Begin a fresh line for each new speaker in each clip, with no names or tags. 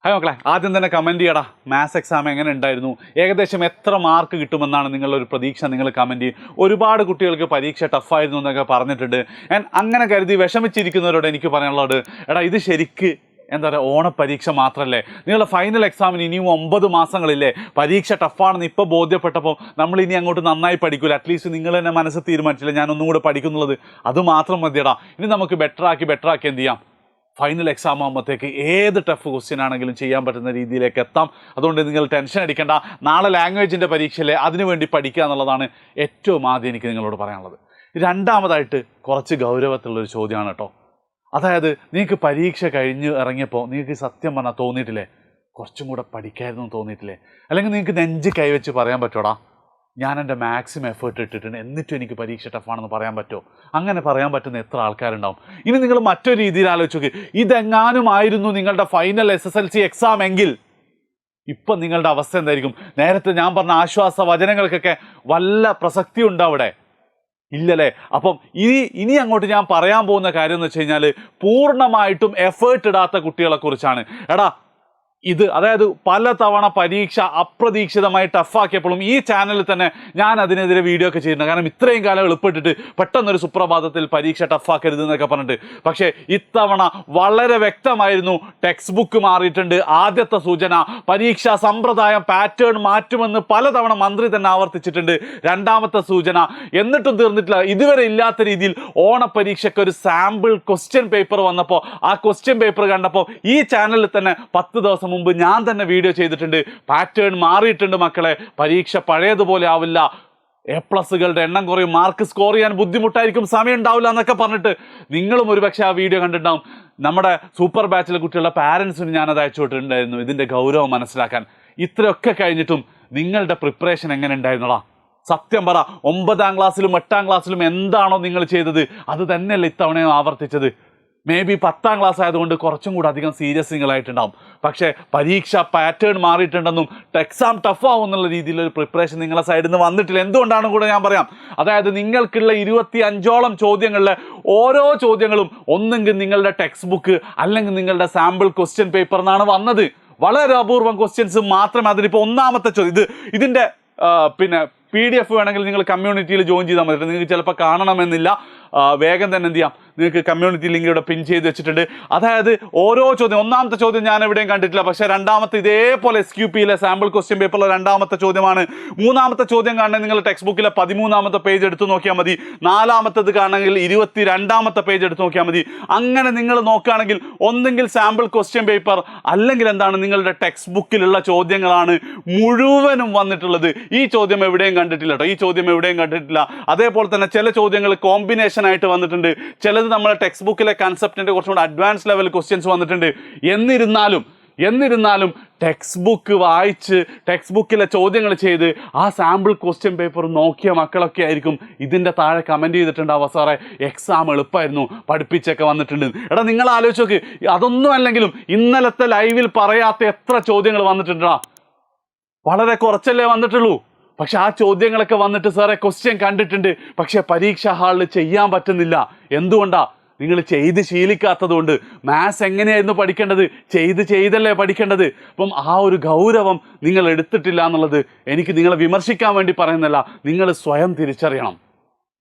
Hi മക്കളെ, ആദ്യം തന്നെ കമൻറ്റ് ചെയ്യടാ. മാത്സ് എക്സാം എങ്ങനെ ഉണ്ടായിരുന്നു, ഏകദേശം എത്ര മാർക്ക് കിട്ടുമെന്നാണ് നിങ്ങളൊരു പ്രതീക്ഷ. നിങ്ങൾ കമൻറ്റ് ചെയ്യും. ഒരുപാട് കുട്ടികൾക്ക് പരീക്ഷ ടഫായിരുന്നു എന്നൊക്കെ പറഞ്ഞിട്ടുണ്ട്. അങ്ങനെ കരുതി വിഷമിച്ചിരിക്കുന്നവരോട് എനിക്ക് പറയാനുള്ളത്, എടാ ഇത് ശരിക്ക് എന്താ പറയുക, ഓണപ്പരീക്ഷ മാത്രമല്ലേ, നിങ്ങളുടെ ഫൈനൽ എക്സാമിന് ഇനിയും 9 മാസങ്ങളില്ലേ. പരീക്ഷ ടഫാണെന്ന് ഇപ്പോൾ ബോധ്യപ്പെട്ടപ്പോൾ നമ്മൾ ഇനി അങ്ങോട്ട് നന്നായി പഠിക്കില്ല. അറ്റ്ലീസ്റ്റ് നിങ്ങൾ തന്നെ മനസ്സ് തീരുമാനിച്ചില്ല ഞാനൊന്നും കൂടെ പഠിക്കുന്നുള്ളത്, അത് മാത്രം മതിയടാ. ഇനി നമുക്ക് ബെറ്ററാക്കി എന്ത് ചെയ്യാം, ഫൈനൽ എക്സാം ആകുമ്പോഴത്തേക്ക് ഏത് ടഫ് ക്വസ്റ്റ്യൻ ആണെങ്കിലും ചെയ്യാൻ പറ്റുന്ന രീതിയിലേക്ക് എത്താം. അതുകൊണ്ട് നിങ്ങൾ ടെൻഷൻ അടിക്കേണ്ട. നാളെ ലാംഗ്വേജിൻ്റെ പരീക്ഷയിലെ അതിനുവേണ്ടി പഠിക്കുക എന്നുള്ളതാണ് ഏറ്റവും ആദ്യം എനിക്ക് നിങ്ങളോട് പറയാനുള്ളത്. രണ്ടാമതായിട്ട് കുറച്ച് ഗൗരവത്തിലുള്ളൊരു ചോദ്യമാണ് കേട്ടോ. അതായത് നിങ്ങൾക്ക് പരീക്ഷ കഴിഞ്ഞ് ഇറങ്ങിയപ്പോൾ നിങ്ങൾക്ക് സത്യം പറഞ്ഞാൽ തോന്നിയിട്ടില്ലേ, കുറച്ചും കൂടെ പഠിക്കായിരുന്നു തോന്നിയിട്ടില്ലേ? അല്ലെങ്കിൽ നിങ്ങൾക്ക് നെഞ്ച് കൈവച്ച് പറയാൻ പറ്റുമോടാ, ഞാൻ എൻ്റെ മാക്സിമം എഫേർട്ട് ഇട്ടിട്ടുണ്ട് എന്നിട്ടും എനിക്ക് പരീക്ഷ ടഫാണെന്ന് പറയാൻ പറ്റുമോ? അങ്ങനെ പറയാൻ പറ്റുന്ന എത്ര ആൾക്കാരുണ്ടാവും? ഇനി നിങ്ങൾ മറ്റൊരു രീതിയിൽ ആലോചിച്ച് നോക്കി, ഇതെങ്ങാനുമായിരുന്നു നിങ്ങളുടെ ഫൈനൽ SSLC എക്സാം എങ്കിൽ ഇപ്പം നിങ്ങളുടെ അവസ്ഥ എന്തായിരിക്കും? നേരത്തെ ഞാൻ പറഞ്ഞ ആശ്വാസ വചനങ്ങൾക്കൊക്കെ വല്ല പ്രസക്തി ഉണ്ടോ അവിടെ? ഇല്ലല്ലേ. അപ്പം ഇനി അങ്ങോട്ട് ഞാൻ പറയാൻ പോകുന്ന കാര്യം എന്ന് വെച്ച് കഴിഞ്ഞാൽ പൂർണ്ണമായിട്ടും എഫേർട്ട് ഇടാത്ത കുട്ടികളെ കുറിച്ചാണ്. എടാ അതായത് പലതവണ പരീക്ഷ അപ്രതീക്ഷിതമായി ടഫാക്കിയപ്പോഴും ഈ ചാനലിൽ തന്നെ ഞാൻ അതിനെതിരെ വീഡിയോ ഒക്കെ ചെയ്യുന്നുണ്ട്. കാരണം ഇത്രയും കാലം എളുപ്പപ്പെട്ടിട്ട് പെട്ടെന്നൊരു സുപ്രഭാതത്തിൽ പരീക്ഷ ടഫാക്കരുത് എന്നൊക്കെ പറഞ്ഞിട്ട്. പക്ഷേ ഇത്തവണ വളരെ വ്യക്തമായിരുന്നു, ടെക്സ്റ്റ് ബുക്ക് മാറിയിട്ടുണ്ട്. ആദ്യത്തെ സൂചന, പരീക്ഷാ സമ്പ്രദായം പാറ്റേൺ മാറ്റുമെന്ന് പലതവണ മന്ത്രി തന്നെ ആവർത്തിച്ചിട്ടുണ്ട്. രണ്ടാമത്തെ സൂചന, എന്നിട്ടും തീർന്നിട്ടില്ല. ഇതുവരെ ഇല്ലാത്ത രീതിയിൽ ഓണപരീക്ഷയ്ക്ക് ഒരു സാമ്പിൾ ക്വസ്റ്റ്യൻ പേപ്പർ വന്നപ്പോൾ ആ ക്വസ്റ്റ്യൻ പേപ്പർ കണ്ടപ്പോൾ ഈ ചാനലിൽ തന്നെ 10 ദിവസം മുമ്പ് ഞാൻ തന്നെ വീഡിയോ ചെയ്തിട്ടുണ്ട്. പാറ്റേൺ മാറിയിട്ടുണ്ട് മക്കളെ, പരീക്ഷ പഴയതുപോലെ ആവില്ല, A+കളുടെ എണ്ണം കുറയും, മാർക്ക് സ്കോർ ചെയ്യാൻ ബുദ്ധിമുട്ടായിരിക്കും, സമയം ഉണ്ടാവില്ല എന്നൊക്കെ പറഞ്ഞിട്ട് നിങ്ങളും ഒരുപക്ഷെ ആ വീഡിയോ കണ്ടിട്ടുണ്ടാവും. നമ്മുടെ സൂപ്പർ ബാച്ചിലെ കുട്ടികളുടെ പാരൻസിന് ഞാനത് അയച്ചു വിട്ടിട്ടുണ്ടായിരുന്നു ഇതിൻ്റെ ഗൗരവം മനസ്സിലാക്കാൻ. ഇത്രയൊക്കെ കഴിഞ്ഞിട്ടും നിങ്ങളുടെ പ്രിപ്പറേഷൻ എങ്ങനെ ഉണ്ടായിരുന്നടാ? സത്യം പറ. 9ാം ക്ലാസ്സിലും 8ാം ക്ലാസ്സിലും എന്താണോ നിങ്ങൾ ചെയ്തത് അത് തന്നെയല്ല ഇത്തവണയും ആവർത്തിച്ചത്. മേ ബി 10ാം ക്ലാസ് ആയതുകൊണ്ട് കുറച്ചും കൂടെ അധികം സീരിയസ് നിങ്ങളായിട്ടുണ്ടാവും. പക്ഷേ പരീക്ഷ പാറ്റേൺ മാറിയിട്ടുണ്ടെന്നും എക്സാം ടഫ് ആവും എന്നുള്ള രീതിയിലൊരു പ്രിപ്പറേഷൻ നിങ്ങളുടെ സൈഡിൽ നിന്ന് വന്നിട്ടില്ല. എന്തുകൊണ്ടാണ് കൂടെ ഞാൻ പറയാം. അതായത് നിങ്ങൾക്കുള്ള 25ഓളം ചോദ്യങ്ങളിലെ ഓരോ ചോദ്യങ്ങളും ഒന്നെങ്കിൽ നിങ്ങളുടെ ടെക്സ്റ്റ് ബുക്ക് അല്ലെങ്കിൽ നിങ്ങളുടെ സാമ്പിൾ ക്വസ്റ്റ്യൻ പേപ്പറിനാണ് വന്നത്. വളരെ അപൂർവം ക്വസ്റ്റ്യൻസ് മാത്രമേ അതിനിപ്പോൾ ഒന്നാമത്തെ ചോദ്യം ഇതിൻ്റെ PDF വേണമെങ്കിൽ നിങ്ങൾ കമ്മ്യൂണിറ്റിയിൽ ജോയിൻ ചെയ്താൽ മതി. നിങ്ങൾക്ക് ചിലപ്പോൾ കാണണമെന്നില്ല. വേഗം തന്നെ എന്ത് ചെയ്യാം, നിങ്ങൾക്ക് കമ്മ്യൂണിറ്റി ലിങ്ക് ഇവിടെ പിൻ ചെയ്ത് വെച്ചിട്ടുണ്ട്. അതായത് ഓരോ ചോദ്യം, ഒന്നാമത്തെ ചോദ്യം ഞാൻ എവിടെയും കണ്ടിട്ടില്ല, പക്ഷേ രണ്ടാമത്തെ ഇതേപോലെ SQPയിലെ സാമ്പിൾ ക്വസ്റ്റ്യൻ പേപ്പറിലെ രണ്ടാമത്തെ ചോദ്യമാണ്. മൂന്നാമത്തെ ചോദ്യം കാണണമെങ്കിൽ നിങ്ങൾ ടെക്സ്റ്റ് ബുക്കിലെ 13ാമത്തെ പേജ് എടുത്ത് നോക്കിയാൽ മതി. നാലാമത്തത് കാണണമെങ്കിൽ 22ാമത്തെ പേജ് എടുത്ത് നോക്കിയാൽ മതി. അങ്ങനെ നിങ്ങൾ നോക്കുകയാണെങ്കിൽ ഒന്നെങ്കിൽ സാമ്പിൾ ക്വസ്റ്റ്യൻ പേപ്പർ അല്ലെങ്കിൽ എന്താണ് നിങ്ങളുടെ ടെക്സ്റ്റ് ബുക്കിലുള്ള ചോദ്യങ്ങളാണ് മുഴുവനും വന്നിട്ടുള്ളത്. ഈ ചോദ്യം എവിടെയും കണ്ടിട്ടില്ല കേട്ടോ, ഈ ചോദ്യം എവിടെയും കണ്ടിട്ടില്ല. അതേപോലെ തന്നെ ചില ചോദ്യങ്ങൾ കോമ്പിനേഷൻ ആയിട്ട് വന്നിട്ടുണ്ട്, ചിലത് നമ്മുടെ ടെക്സ്റ്റ് ബുക്കിലെ കൺസെപ്റ്റിന്റെ കുറച്ചും കൂടെ അഡ്വാൻസ് ലെവൽ ക്വസ്റ്റ്യൻസ് വന്നിട്ടുണ്ട്. എന്നിരുന്നാലും ടെക്സ്റ്റ് ബുക്ക് വായിച്ച് ടെക്സ്റ്റ് ബുക്കിലെ ചോദ്യങ്ങൾ ചെയ്ത് ആ സാമ്പിൾ ക്വസ്റ്റ്യൻ പേപ്പർ നോക്കിയ മക്കളൊക്കെ ആയിരിക്കും ഇതിൻ്റെ താഴെ കമൻറ്റ് ചെയ്തിട്ടുണ്ടാവുക, സാറേ എക്സാം എളുപ്പമായിരുന്നു, പഠിപ്പിച്ചൊക്കെ വന്നിട്ടുണ്ട്. എടാ നിങ്ങൾ ആലോചിച്ച് നോക്ക്, അതൊന്നും അല്ലെങ്കിലും ഇന്നലത്തെ ലൈവിൽ പറയാത്ത എത്ര ചോദ്യങ്ങൾ വന്നിട്ടുണ്ടാ? വളരെ കുറച്ചല്ലേ വന്നിട്ടുള്ളൂ. പക്ഷെ ആ ചോദ്യങ്ങളൊക്കെ വന്നിട്ട് സാറേ ക്വസ്റ്റ്യൻ കണ്ടിട്ടുണ്ട്, പക്ഷെ പരീക്ഷാ ഹാളിൽ ചെയ്യാൻ പറ്റുന്നില്ല. എന്തുകൊണ്ടാ? നിങ്ങൾ ചെയ്ത് ശീലിക്കാത്തത് കൊണ്ട്. മാത്സ് എങ്ങനെയായിരുന്നു പഠിക്കേണ്ടത്? ചെയ്തല്ലേ പഠിക്കേണ്ടത്. അപ്പം ആ ഒരു ഗൗരവം നിങ്ങൾ എടുത്തിട്ടില്ല എന്നുള്ളത് എനിക്ക് നിങ്ങളെ വിമർശിക്കാൻ വേണ്ടി പറയുന്നല്ല, നിങ്ങൾ സ്വയം തിരിച്ചറിയണം.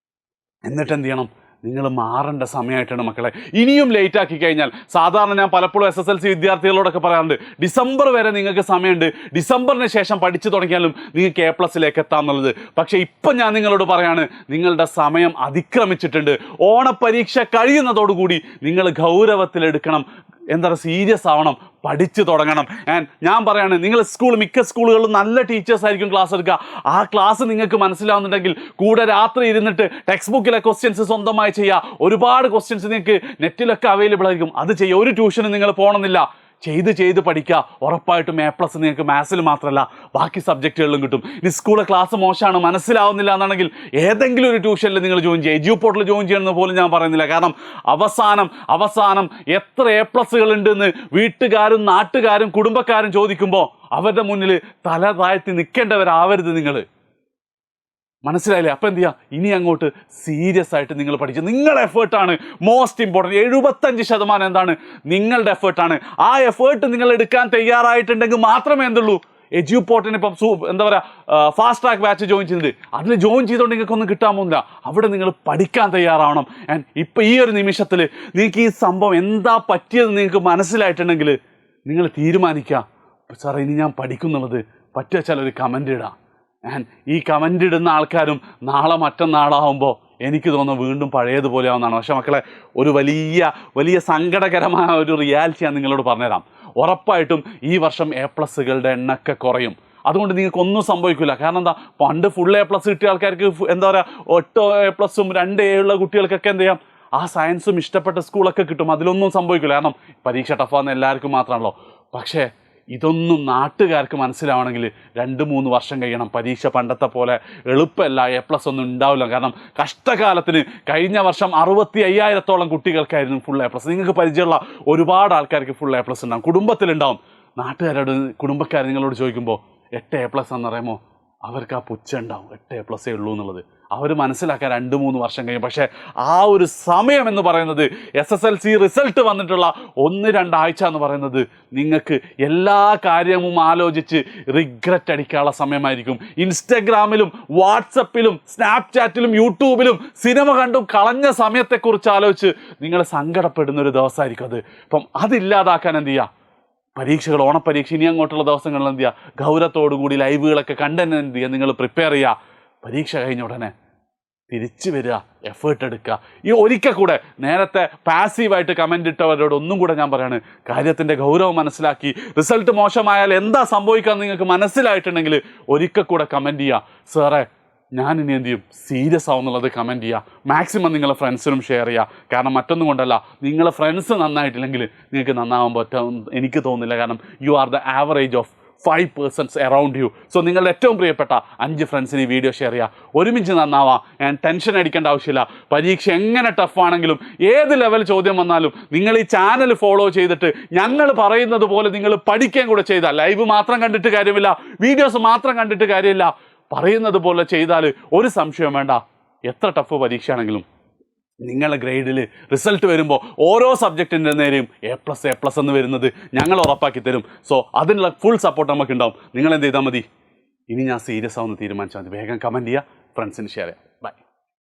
എന്നിട്ട് എന്ത് ചെയ്യണം? നിങ്ങൾ മാറേണ്ട സമയമായിട്ടാണ് മക്കളെ. ഇനിയും ലേറ്റ് ആക്കി കഴിഞ്ഞാൽ, സാധാരണ ഞാൻ പലപ്പോഴും SSLC വിദ്യാർത്ഥികളോടൊക്കെ പറയാറുണ്ട്, ഡിസംബർ വരെ നിങ്ങൾക്ക് സമയമുണ്ട്, ഡിസംബറിന് ശേഷം പഠിച്ചു തുടങ്ങിയാലും നിങ്ങൾക്ക് A+ലേക്ക് എത്താം എന്നുള്ളത്. പക്ഷേ ഇപ്പം ഞാൻ നിങ്ങളോട് പറയാണ്, നിങ്ങളുടെ സമയം അതിക്രമിച്ചിട്ടുണ്ട്. ഓണപ്പരീക്ഷ കഴിയുന്നതോടുകൂടി നിങ്ങൾ ഗൗരവത്തിലെടുക്കണം, സീരിയസ് ആവണം, പഠിച്ചു തുടങ്ങണം. ഞാൻ പറയാണ്, നിങ്ങൾ മിക്ക സ്കൂളുകളിലും നല്ല ടീച്ചേഴ്സ് ആയിരിക്കും ക്ലാസ് എടുക്കുക. ആ ക്ലാസ് നിങ്ങൾക്ക് മനസ്സിലാവുന്നുണ്ടെങ്കിൽ കൂടെ രാത്രി ഇരുന്നിട്ട് ടെക്സ്റ്റ് ബുക്കിലെ ക്വസ്റ്റ്യൻസ് സ്വന്തമായി ചെയ്യുക. ഒരുപാട് ക്വസ്റ്റ്യൻസ് നിങ്ങൾക്ക് നെറ്റിലൊക്കെ അവൈലബിൾ ആയിരിക്കും, അത് ചെയ്യുക. ഒരു ട്യൂഷന് നിങ്ങൾ പോകണമെന്നില്ല, ചെയ്ത് പഠിക്കുക. ഉറപ്പായിട്ടും A+ നിങ്ങൾക്ക് മാത്സിൽ മാത്രമല്ല ബാക്കി സബ്ജക്റ്റുകളിലും കിട്ടും. ഇനി സ്കൂളിലെ ക്ലാസ് മോശമാണ്, മനസ്സിലാവുന്നില്ല എന്നാണെങ്കിൽ ഏതെങ്കിലും ഒരു ട്യൂഷനിൽ നിങ്ങൾ ജോയിൻ ചെയ്യുക. എജ്യൂ പോർട്ടൽ ജോയിൻ ചെയ്യണമെന്ന് പോലും ഞാൻ പറയുന്നില്ല. കാരണം അവസാനം എത്ര A+കൾ ഉണ്ടെന്ന് വീട്ടുകാരും നാട്ടുകാരും കുടുംബക്കാരും ചോദിക്കുമ്പോൾ അവരുടെ മുന്നിൽ തല താഴ്ത്തി നിൽക്കേണ്ടവരാവരുത് നിങ്ങൾ. മനസ്സിലായില്ലേ? അപ്പം എന്ത് ചെയ്യുക, ഇനി അങ്ങോട്ട് സീരിയസ് ആയിട്ട് നിങ്ങൾ പഠിക്കുക. നിങ്ങളുടെ എഫേർട്ടാണ് മോസ്റ്റ് ഇമ്പോർട്ടൻറ്റ്. 75% എന്താണ്, നിങ്ങളുടെ എഫേർട്ടാണ്. ആ എഫേർട്ട് നിങ്ങൾ എടുക്കാൻ തയ്യാറായിട്ടുണ്ടെങ്കിൽ മാത്രമേ എന്തുള്ളൂ, എഡ്യൂപോർട്ടിന് ഇപ്പം എന്താ പറയുക, ഫാസ്റ്റ് ട്രാക്ക് ബാച്ച് ജോയിൻ ചെയ്തിട്ട് അതിൽ ജോയിൻ ചെയ്തുകൊണ്ട് നിങ്ങൾക്കൊന്നും കിട്ടാൻ പോകുന്നില്ല. അവിടെ നിങ്ങൾ പഠിക്കാൻ തയ്യാറാവണം. ആൻഡ് ഇപ്പം ഈ ഒരു നിമിഷത്തിൽ നിങ്ങൾക്ക് ഈ സംഭവം എന്താ പറ്റിയത് നിങ്ങൾക്ക് മനസ്സിലായിട്ടുണ്ടെങ്കിൽ നിങ്ങൾ തീരുമാനിക്കുക, സാറേ ഇനി ഞാൻ പഠിക്കുന്നുള്ളത് പറ്റുക വെച്ചാൽ ഒരു കമൻ്റ് ഇടാം. ആൻഡ് ഈ കമൻ്റ് ഇടുന്ന ആൾക്കാരും നാളെ മറ്റന്നാളാവുമ്പോൾ എനിക്ക് തോന്നുന്നു വീണ്ടും പഴയതുപോലെ ആവുന്നതാണ്. പക്ഷേ മക്കളെ, ഒരു വലിയ സങ്കടകരമായ ഒരു റിയാലിറ്റി ഞാൻ നിങ്ങളോട് പറഞ്ഞുതരാം. ഉറപ്പായിട്ടും ഈ വർഷം A+കളുടെ എണ്ണമൊക്കെ കുറയും. അതുകൊണ്ട് നിങ്ങൾക്കൊന്നും സംഭവിക്കില്ല. കാരണം എന്താ, പണ്ട് ഫുൾ A+ കിട്ടിയ ആൾക്കാർക്ക് എന്താ പറയുക, 8 A+ഉം 2 A ഉള്ള കുട്ടികൾക്കൊക്കെ എന്ത് ചെയ്യാം, ആ സയൻസും ഇഷ്ടപ്പെട്ട സ്കൂളൊക്കെ കിട്ടും. അതിലൊന്നും സംഭവിക്കില്ല. കാരണം പരീക്ഷ ടഫാന്ന് എല്ലാവർക്കും മാത്രമാണല്ലോ. പക്ഷേ ഇതൊന്നും നാട്ടുകാർക്ക് മനസ്സിലാവണമെങ്കിൽ 2-3 വർഷം കഴിയണം. പരീക്ഷ പണ്ടത്തെ പോലെ എളുപ്പമല്ല, A+ ഒന്നും ഉണ്ടാവില്ല. കാരണം കഷ്ടകാലത്തിന് കഴിഞ്ഞ വർഷം 65,000-ഓളം കുട്ടികൾക്കായിരുന്നു ഫുൾ A+. നിങ്ങൾക്ക് പരിചയമുള്ള ഒരുപാട് ആൾക്കാർക്ക് ഫുൾ A+ ഉണ്ടാവും, കുടുംബത്തിലുണ്ടാവും. നാട്ടുകാരോട്, കുടുംബക്കാർ നിങ്ങളോട് ചോദിക്കുമ്പോൾ 8 A+ എന്ന് പറയുമ്പോൾ അവർക്ക് ആ പുച്ഛം ഉണ്ടാവും, 8 A+ ഉള്ളൂ എന്നുള്ളത്. അവർ മനസ്സിലാക്കാൻ 2-3 വർഷം കഴിയും. പക്ഷേ ആ ഒരു സമയം എന്ന് പറയുന്നത്, SSLC റിസൾട്ട് വന്നിട്ടുള്ള 1-2 ആഴ്ച എന്ന് പറയുന്നത് നിങ്ങൾക്ക് എല്ലാ കാര്യവും ആലോചിച്ച് റിഗ്രറ്റ് അടിക്കാനുള്ള സമയമായിരിക്കും. ഇൻസ്റ്റഗ്രാമിലും വാട്സപ്പിലും സ്നാപ്ചാറ്റിലും യൂട്യൂബിലും സിനിമ കണ്ടും കളഞ്ഞ സമയത്തെക്കുറിച്ച് ആലോചിച്ച് നിങ്ങൾ സങ്കടപ്പെടുന്ന ഒരു ദിവസമായിരിക്കും അത്. അപ്പം അതില്ലാതാക്കാൻ എന്ത് ചെയ്യുക, പരീക്ഷകൾ, ഓണപ്പരീക്ഷ ഇനി അങ്ങോട്ടുള്ള ദിവസങ്ങളിൽ എന്ത് ചെയ്യുക, ഗൗരവത്തോടു കൂടി ലൈവുകളൊക്കെ കണ്ടെന്ന് എന്ത് ചെയ്യുക, നിങ്ങൾ പ്രിപ്പയർ ചെയ്യുക. പരീക്ഷ കഴിഞ്ഞ ഉടനെ തിരിച്ചു വരിക, എഫേർട്ട് എടുക്കുക. ഈ ഒരിക്കൽ കൂടെ നേരത്തെ പാസീവായിട്ട് കമൻ്റ് ഇട്ടവരോട് ഒന്നും കൂടെ ഞാൻ പറയാണ്, കാര്യത്തിൻ്റെ ഗൗരവം മനസ്സിലാക്കി റിസൾട്ട് മോശമായാൽ എന്താ സംഭവിക്കാമെന്ന് നിങ്ങൾക്ക് മനസ്സിലായിട്ടുണ്ടെങ്കിൽ ഒരിക്കൽ കൂടെ കമൻറ്റ് ചെയ്യുക, സാറേ ഞാൻ ഇനി എന്ത് ചെയ്യും, സീരിയസ് ആവുന്നുള്ളത് കമൻറ്റ് ചെയ്യുക. മാക്സിമം നിങ്ങളെ ഫ്രണ്ട്സിനും ഷെയർ ചെയ്യുക. കാരണം മറ്റൊന്നും കൊണ്ടല്ല, നിങ്ങളെ ഫ്രണ്ട്സ് നന്നായിട്ടില്ലെങ്കിൽ നിങ്ങൾക്ക് നന്നാവാൻ പറ്റും എനിക്ക് തോന്നുന്നില്ല. കാരണം you are the average of 5 persons around U. So നിങ്ങളുടെ ഏറ്റവും പ്രിയപ്പെട്ട 5 ഫ്രണ്ട്സിന് ഈ വീഡിയോ ഷെയർ ചെയ്യുക. ഒരുമിച്ച് നന്നാവാം. ഞാൻ ടെൻഷൻ അടിക്കേണ്ട ആവശ്യമില്ല. പരീക്ഷ എങ്ങനെ ടഫാണെങ്കിലും ഏത് ലെവൽ ചോദ്യം വന്നാലും നിങ്ങൾ ഈ ചാനൽ ഫോളോ ചെയ്തിട്ട് ഞങ്ങൾ പറയുന്നത് പോലെ നിങ്ങൾ പഠിക്കുകയും കൂടെ ചെയ്താൽ, ലൈവ് മാത്രം കണ്ടിട്ട് കാര്യമില്ല, വീഡിയോസ് മാത്രം കണ്ടിട്ട് കാര്യമില്ല, പറയുന്നത് പോലെ ചെയ്താൽ ഒരു സംശയം വേണ്ട, എത്ര ടഫ് പരീക്ഷയാണെങ്കിലും നിങ്ങളുടെ ഗ്രേഡിൽ റിസൾട്ട് വരുമ്പോൾ ഓരോ സബ്ജക്റ്റിൻ്റെ നേരെയും A+ എന്ന് വരുന്നത് ഞങ്ങൾ ഉറപ്പാക്കി തരും. സോ അതിനുള്ള ഫുൾ സപ്പോർട്ട് നമുക്കുണ്ടാവും. നിങ്ങൾ എന്ത് ചെയ്താൽ മതി, ഇനി ഞാൻ സീരിയസ് ആവുമെന്ന് തീരുമാനിച്ചാൽ മതി. വേഗം കമൻറ്റ് ചെയ്യുക, ഫ്രണ്ട്സിന് ഷെയർ ചെയ്യുക.